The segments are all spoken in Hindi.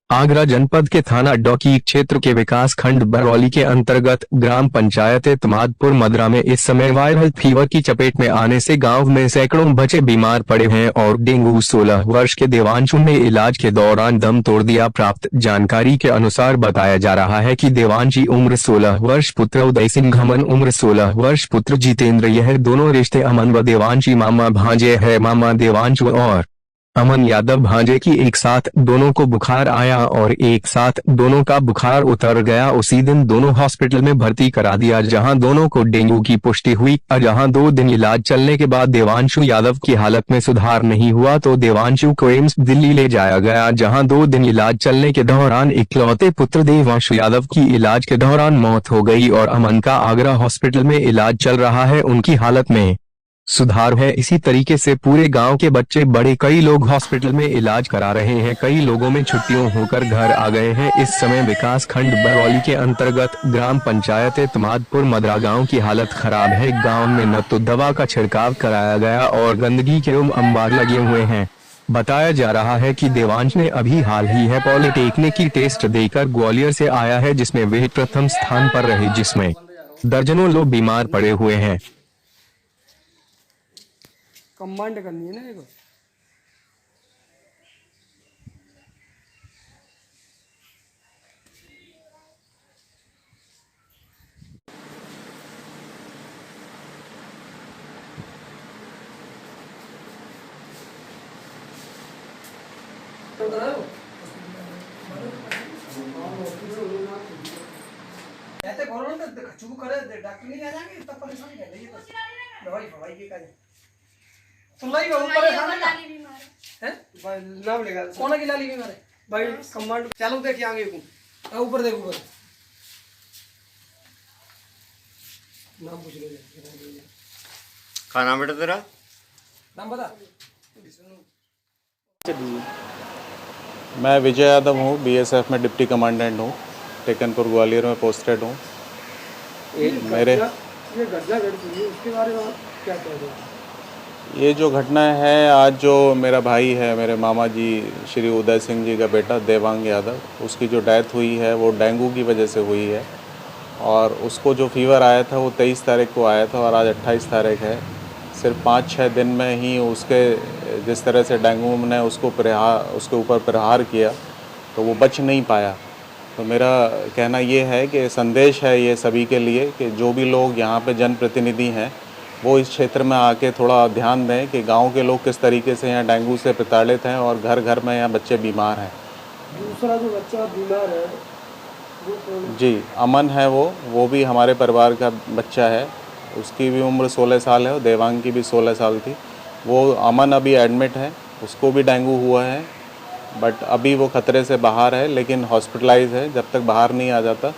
आगरा जनपद के थाना डौकी क्षेत्र के विकास खंड बरौली के अंतर्गत ग्राम पंचायत तमादपुर मदरा में इस समय वायरल फीवर की चपेट में आने से गांव में सैकड़ों बच्चे बीमार पड़े हैं और डेंगू 16 वर्ष के देवांशु ने इलाज के दौरान दम तोड़ दिया। प्राप्त जानकारी के अनुसार बताया जा रहा है कि देवांशी उम्र 16 वर्ष, पुत्र उदय सिंह अमन उम्र 16 वर्ष, पुत्र जितेंद्र, यह दोनों रिश्ते अमन व देवांशी मामा भांजे है। मामा देवांशु और अमन यादव भांजे की एक साथ दोनों को बुखार आया और एक साथ दोनों का बुखार उतर गया। उसी दिन दोनों हॉस्पिटल में भर्ती करा दिया, जहां दोनों को डेंगू की पुष्टि हुई। जहां 2 दिन इलाज चलने के बाद देवांशु यादव की हालत में सुधार नहीं हुआ तो देवांशु को एम्स दिल्ली ले जाया गया, जहां 2 दिन इलाज चलने के दौरान इकलौते पुत्र देवांशु यादव की इलाज के दौरान मौत हो गई और अमन का आगरा हॉस्पिटल में इलाज चल रहा है, उनकी हालत में सुधार है। इसी तरीके से पूरे गांव के बच्चे बड़े कई लोग हॉस्पिटल में इलाज करा रहे हैं। कई लोगों में छुट्टियों होकर घर आ गए हैं। इस समय विकास खंड बरौली के अंतर्गत ग्राम पंचायत तमादपुर मदरा गांव की हालत खराब है। गांव में न तो दवा का छिड़काव कराया गया और गंदगी के अंबार लगे हुए हैं। बताया जा रहा है कि देवांश ने अभी हाल ही है पॉलिटेक्निक की टेस्ट देकर ग्वालियर से आया है, जिसमें वे प्रथम स्थान पर रहे, जिसमें दर्जनों लोग बीमार पड़े हुए हैं। कमांड करनी है ना, एक ऐसे घरों में खचू करे डॉक्टर नहीं आ जाएंगे तब परेशानी कर लेगी, दवाई फवाई की करे सुनलाई बहुत परेशान है नाम लेगा कौन की लाली बीमार है भाई। कमांड चालू देखिए आगे को ऊपर देखो, ऊपर नाम पूछ लो, क्या नाम बेटा तेरा? नाम बता। मैं विजय यादव हूँ, बीएसएफ में डिप्टी कमांडेंट हूँ, टेकनपुर ग्वालियर में पोस्टेड हूँ। मेरे ये घटना घटी है उसके बारे में आप क्या कह रहे हैं? ये जो घटना है, आज जो मेरा भाई है, मेरे मामा जी श्री उदय सिंह जी का बेटा देवांग यादव, उसकी जो डेथ हुई है वो डेंगू की वजह से हुई है। और उसको जो फीवर आया था वो 23 तारीख को आया था और आज 28 तारीख है। सिर्फ 5-6 दिन में ही उसके जिस तरह से डेंगू ने उसके ऊपर प्रहार किया तो वो बच नहीं पाया। तो मेरा कहना ये है कि संदेश है ये सभी के लिए कि जो भी लोग यहाँ पे जनप्रतिनिधि हैं वो इस क्षेत्र में आके थोड़ा ध्यान दें कि गांव के लोग किस तरीके से यहाँ डेंगू से प्रताड़ित हैं और घर घर में यहाँ बच्चे बीमार हैं। दूसरा जो बच्चा बीमार है वो कौन? जी, अमन है वो भी हमारे परिवार का बच्चा है। उसकी भी उम्र 16 साल है और देवांग की भी 16 साल थी। वो अमन अभी एडमिट है, उसको भी डेंगू हुआ है, बट अभी वो खतरे से बाहर है, लेकिन हॉस्पिटलाइज है। जब तक बाहर नहीं आ जाता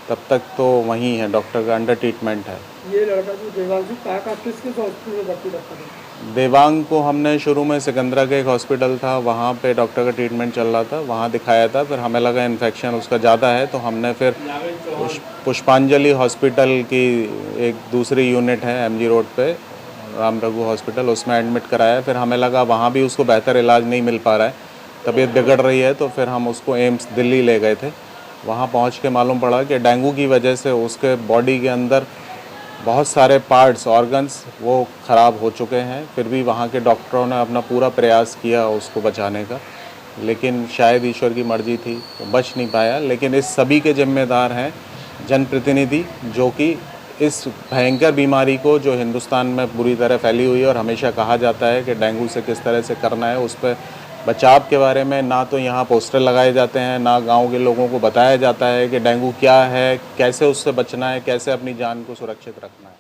तब तक तो वहीं है, डॉक्टर का अंडर ट्रीटमेंट है। ये लड़का जो देवांशु का किसके हॉस्पिटल में भर्ती रखा था? देवांग को हमने शुरू में सिकंदरा के एक हॉस्पिटल था, वहाँ पे डॉक्टर का ट्रीटमेंट चल रहा था, वहाँ दिखाया था। फिर हमें लगा इन्फेक्शन उसका ज़्यादा है तो हमने फिर पुष्पांजलि हॉस्पिटल की एक दूसरी यूनिट है एमजी रोड पे, राम रघु हॉस्पिटल, उसमें एडमिट कराया। फिर हमें लगा वहाँ भी उसको बेहतर इलाज नहीं मिल पा रहा है, तबीयत बिगड़ रही है, तो फिर हम उसको एम्स दिल्ली ले गए थे। वहाँ पहुँच के मालूम पड़ा कि डेंगू की वजह से उसके बॉडी के अंदर बहुत सारे पार्ट्स, ऑर्गन्स वो ख़राब हो चुके हैं। फिर भी वहाँ के डॉक्टरों ने अपना पूरा प्रयास किया उसको बचाने का, लेकिन शायद ईश्वर की मर्ज़ी थी तो बच नहीं पाया। लेकिन इस सभी के जिम्मेदार हैं जनप्रतिनिधि, जो कि इस भयंकर बीमारी को जो हिंदुस्तान में बुरी तरह फैली हुई है और हमेशा कहा जाता है कि डेंगू से किस तरह से करना है, उस पर बचाव के बारे में ना तो यहाँ पोस्टर लगाए जाते हैं, ना गांव के लोगों को बताया जाता है कि डेंगू क्या है, कैसे उससे बचना है, कैसे अपनी जान को सुरक्षित रखना है।